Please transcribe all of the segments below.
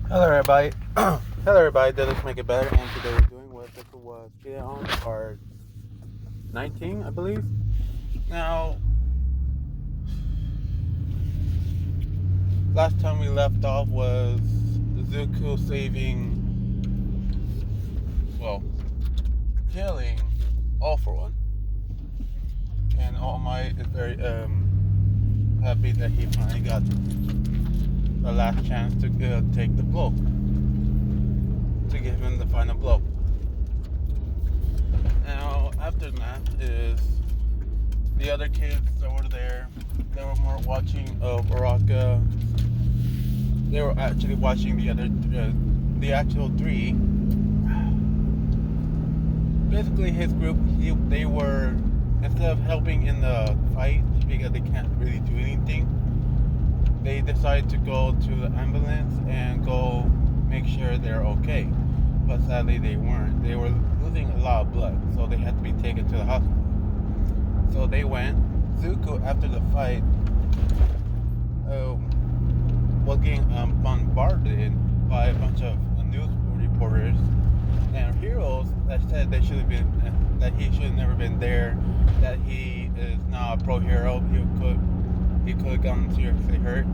Hello, everybody. Hello, everybody. Let's make it better. And today we're doing what this was video on part 19, I believe. Now, last time we left off was Zuko killing All for One, and All Might is very happy that he finally got the last chance to take the blow, to give him the final blow. Now, after that is the other kids that were there. They were more watching Baraka. They were actually watching the actual three. Basically, his group, they were, instead of helping in the fight because they can't really do anything, they decided to go to the ambulance and go make sure they're okay. But sadly, they weren't. They were losing a lot of blood, so they had to be taken to the hospital. So they went. Zuko, after the fight, was getting bombarded by a bunch of news reporters and heroes that said they should have been, that he should have never been there, that he is now a pro hero. He could have gotten seriously hurt.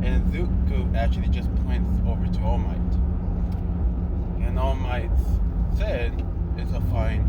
And Zuko actually just points over to All Might. And All Might said, "It's a fine.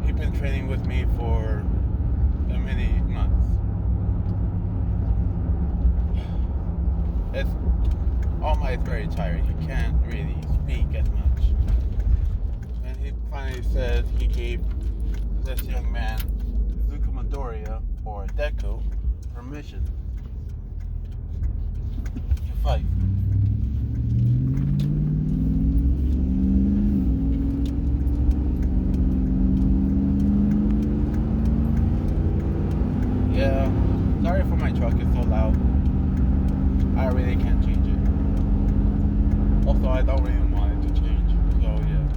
He's been training with me for many months. All Might's very tired. He can't really speak as much." And he finally says he gave this young man, Zuko Midoriya, or Deku, permission to fight. Yeah, sorry for my truck, it's so loud. I really can't change it. Also, I don't really want it to change, so yeah.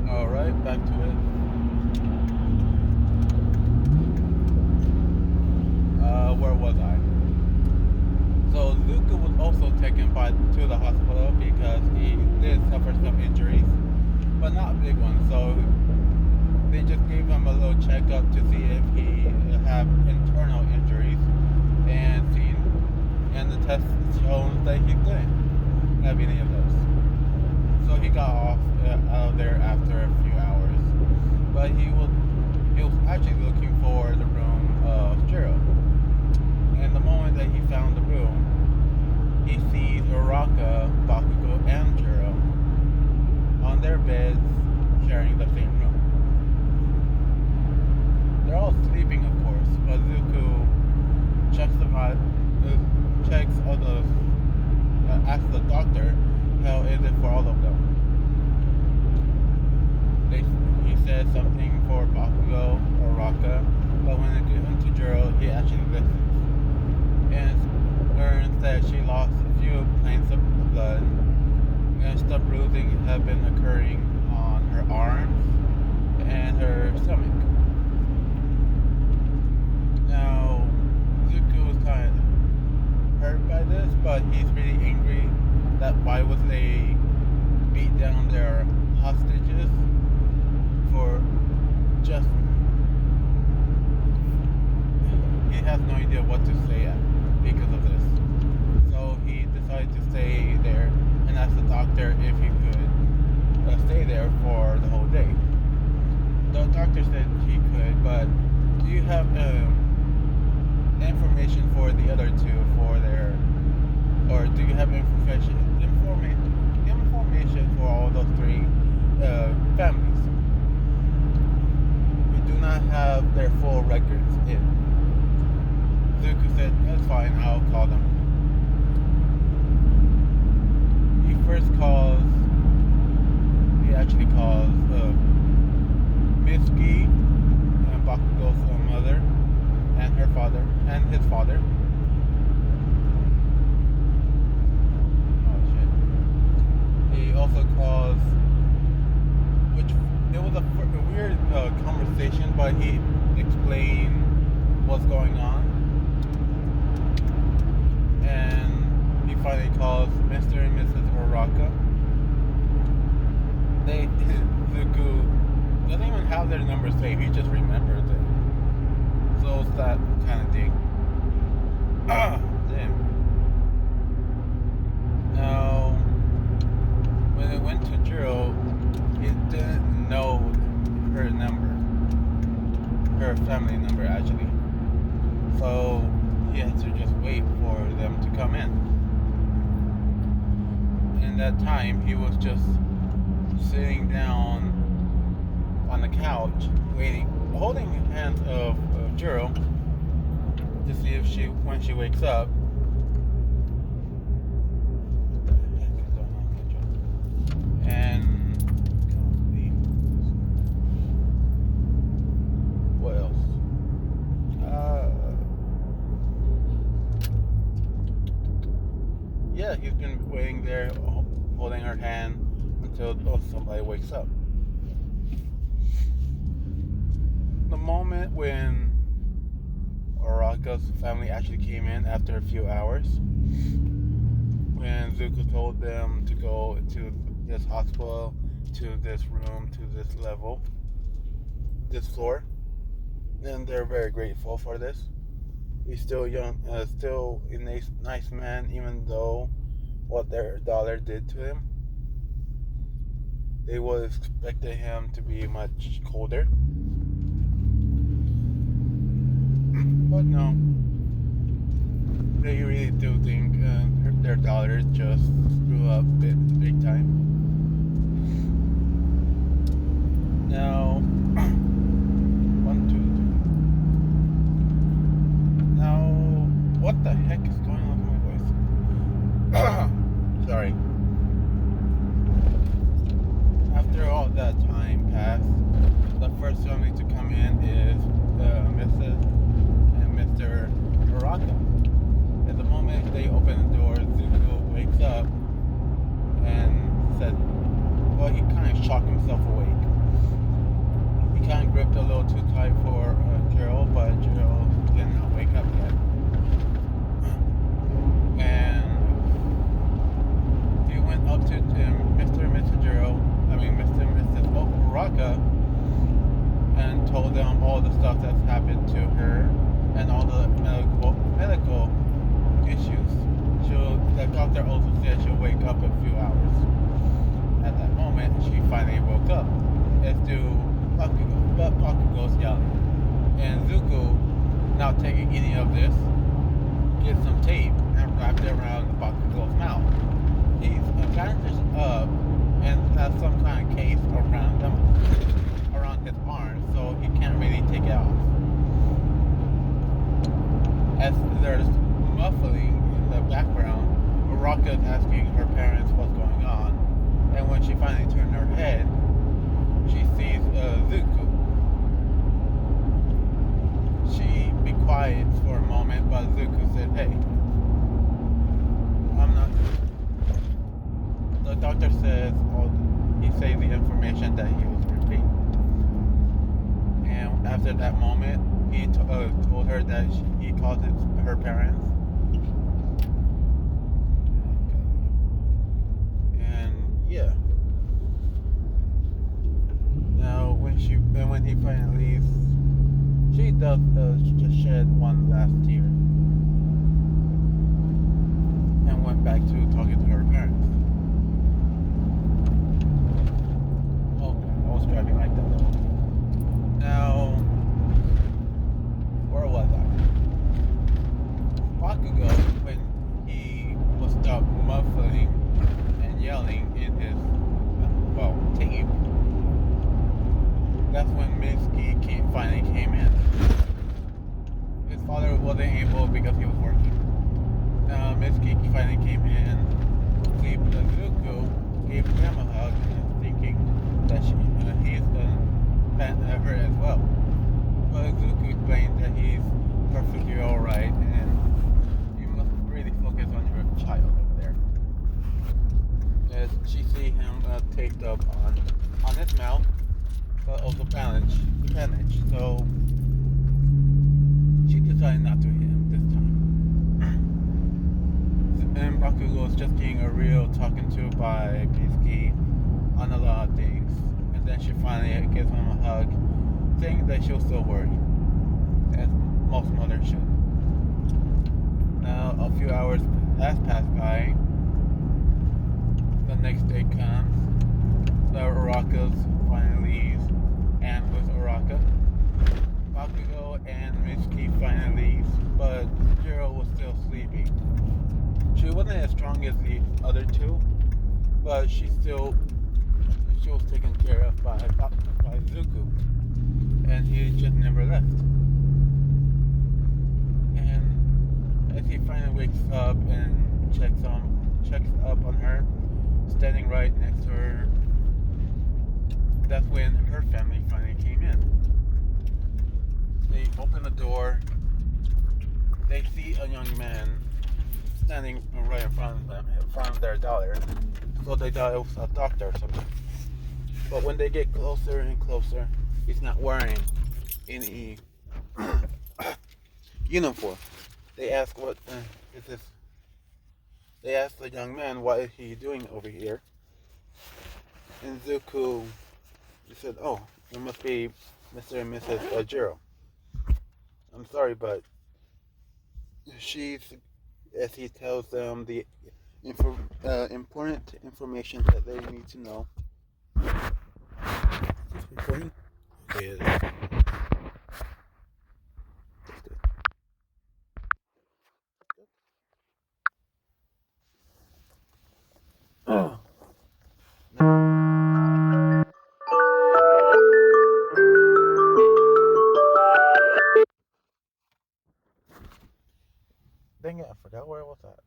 Alright, back to it. Where was I? So Zuko was also taken to the hospital because he did suffer some injuries, but not big ones. So they just gave him a little checkup to see if he had internal injuries, and the test shows that he didn't have any of those. So he got off out of there after a few hours, but he was actually looking for the room of Jiro. And the moment that he found the room, he sees Uraka, Bakugo, and Jiro on their beds sharing the same room. They're all sleeping, of course, but Zuko asks the doctor, how is it for all of them? He says something for Bakugo or Raka, but when it comes to Jiro, he actually listens. And learns that she lost a few pints of blood, and some bruising have been occurring on her arms and her stomach. Now, Zuko is kind of hurt by this, but he's really angry that why would they beat down their hostages for just... He has no idea what to say because of this. So he decided to stay there and asked the doctor if he could stay there for the whole day. The doctor said he could, but do you have information for the other two or do you have information for all those three families? We do not have their full records in. Zuko said, "That's fine, I'll call them." He actually calls Mitsuki and Bakugo's mother and her father and his father. Oh shit. He also calls which it was a weird conversation, but he explained what's going on, and he finally calls Mr. and Mrs. Uraka. Zuko doesn't even have their number saved, he just remembers it. So it's that kind of thing. Damn. Now, when it went to Jiro, he didn't know her number. Her family number, actually. So, he had to just wait for them to come in. In that time, he was just sitting down on the couch, waiting, holding the hands of Jiro to see if when she wakes up. What the heck is going on with Jiro? And what else? Yeah, he's been waiting there, holding her hand until somebody wakes up. The moment when Uraka's family actually came in after a few hours, when Zuko told them to go to this hospital, to this room, to this level, this floor, and they're very grateful for this. He's still young, still a nice man, even though what their daughter did to him. They would have expected him to be much colder. But no, they really do think their daughter just grew up big time. Now, Now, what the heck is going on with my voice? Sorry. After all that time passed, the first family to come in is Mrs. and Mr. Uraka. At the moment they open the door, Zuko wakes up and said, well, he kind of shocked himself awake. He kind of gripped a little too tight for Jiro, but Jiro did not wake up yet. And he went up to Mr. and Mrs. Uraka and told them all the stuff that's happened to her and all the medical issues. The doctor also said she'll wake up in a few hours. At that moment, she finally woke up. As do Bakugo's yelling. And Zuko, not taking any of this, gets some tape and wrapped it around Bakugo's mouth. He's bandaged up and has some kind of case around his arm, so he can't really take it off. As there's muffling in the background, Uraka is asking her parents what's going on, and when she finally turned her head, she sees Zuko. She be quiet for a moment, but Zuko said, hey, I'm not. The doctor says, he says the information that he was repeating. And after that moment, he told her that he called her parents. And yeah. Now, when he finally leaves, she does just shed one last tear and went back to talking to her parents. Okay, I was driving like that. Now, where was I? Bakugo, when he was stopped muffling and yelling in his, tape, that's when Mitsuki finally came in. His father wasn't able because he was working. Mitsuki finally came in. Zuko gave him a hug, thinking that he's her as well. But Zuko explained that he's perfectly alright and you must really focus on your child over there. As she see him taped up on on his mouth, but also bandage. So she decided not to hit him this time. And Bakugo is just getting a real talking to by Mitsuki on a lot of things. And then she finally gives him a hug, saying that she'll still worry, as most mothers should. Now, a few hours has passed by. The next day comes. The Urakas finally leaves, and with Uraka, Bakugo and Mitsuki finally leaves, but Jiro was still sleepy. She wasn't as strong as the other two, but she was taken care of by Zuko, and he just never left. And as he finally wakes up and checks up on her, standing right next to her, that's when her family finally came in. They open the door. They see a young man standing right in front of them, in front of their daughter. So they thought it was a doctor or something. But when they get closer and closer, he's not wearing any uniform. They ask what is this? They ask the young man what is he doing over here, and Zuko said, "Oh, it must be Mr. and Mrs. Jiro. I'm sorry, but she's," as he tells them the important information that they need to know. Is this recording? Okay, it is. That's good. Oh. Dang it, I forgot where I was at.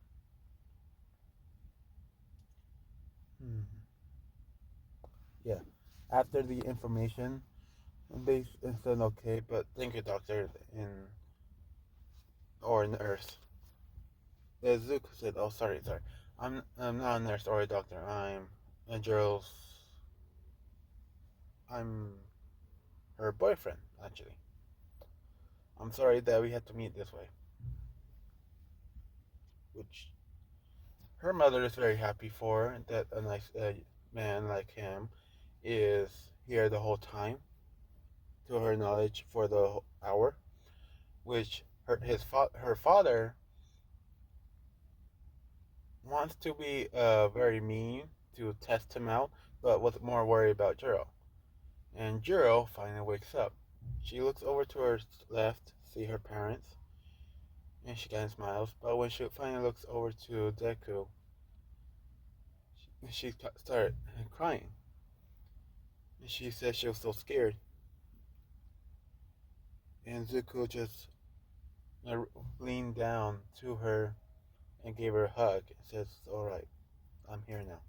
Hmm. Yeah. After the information, they said okay, but thank you, doctor, or nurse. Zuko said, "Oh, sorry. I'm not a nurse or a doctor. I'm a girl's. I'm her boyfriend, actually. I'm sorry that we had to meet this way." Which her mother is very happy for, that a nice man like him is here the whole time, to her knowledge, for the hour. Which her father wants to be very mean to test him out, but was more worried about Jiro. And Jiro finally wakes up. She looks over to her left, see her parents, and she kind of smiles. But when she finally looks over to Deku, she started crying. And she said she was so scared. And Zuko just leaned down to her and gave her a hug and says, "Alright, I'm here now."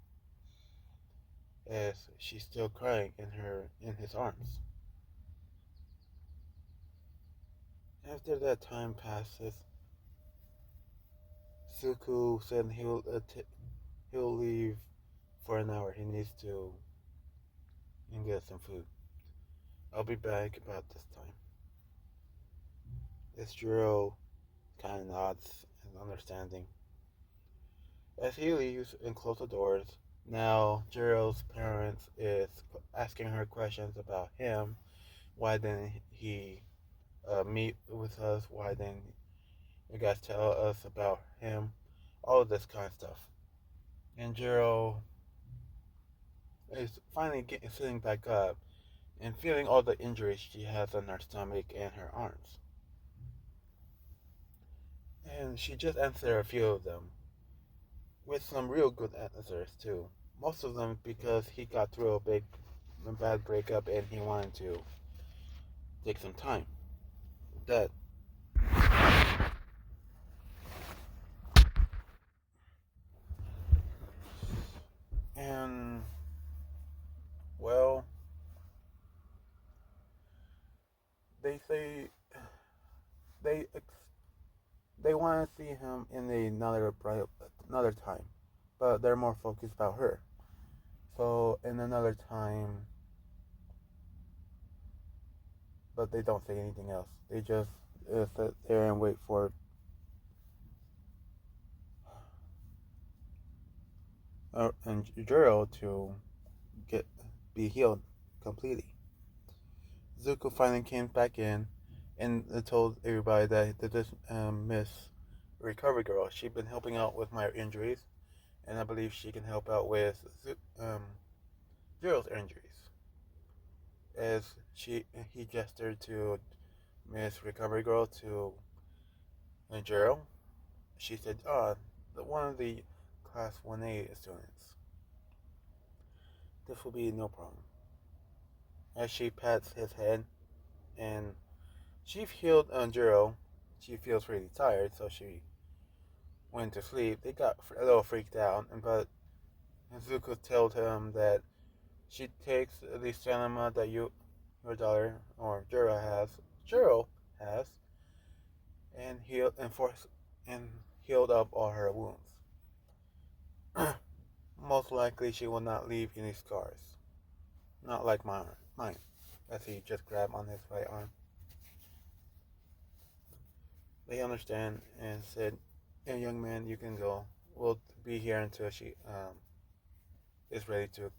As she's still crying in his arms. After that time passes, Zuko said he'll leave for an hour. He needs to get some food. "I'll be back about this time." Jiro kind of nods in understanding. As he leaves and closes the doors, now Jiro's parents is asking her questions about him. Why didn't he meet with us? Why didn't you guys tell us about him? All of this kind of stuff. And Jiro is finally sitting back up and feeling all the injuries she has on her stomach and her arms. And she just answered a few of them, with some real good answers too. Most of them because he got through a bad breakup and he wanted to take some time. That and well, they say they they want to see him in another time, but they're more focused about her. So in another time, but they don't say anything else. They just sit there and wait for and Juro to get be healed completely. Zuko finally came back in and told everybody that this Miss Recovery Girl, she'd been helping out with my injuries, and I believe she can help out with Zero's injuries. As he gestured to Miss Recovery Girl to Jero, she said, one of the Class 1A students. This will be no problem. As she pats his head and she healed Jero, she feels really tired, so she went to sleep. They got a little freaked out, but Zuko told him that she takes the stamina that your daughter or Jero has, and healed up all her wounds. Most likely, she will not leave any scars, not like mine, as he just grabbed on his right arm. They understand and said, "Hey, young man, you can go. We'll be here until she is ready to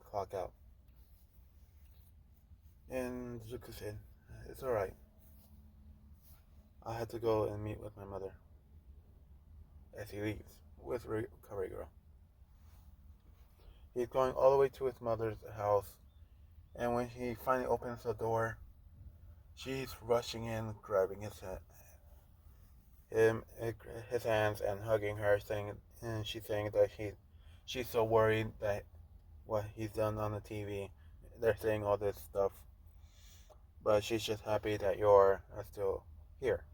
clock out." And Zuko said, "It's all right. I had to go and meet with my mother." As he leaves with Recovery Girl, he's going all the way to his mother's house, and when he finally opens the door, she's rushing in, grabbing his hands and hugging her, and she's saying that she's so worried that what he's done on the TV. They're saying all this stuff, but she's just happy that you're still here.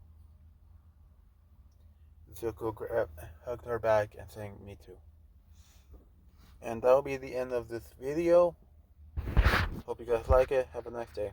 Zuko hugged her back and saying, "Me too." And that'll be the end of this video. Hope you guys like it. Have a nice day.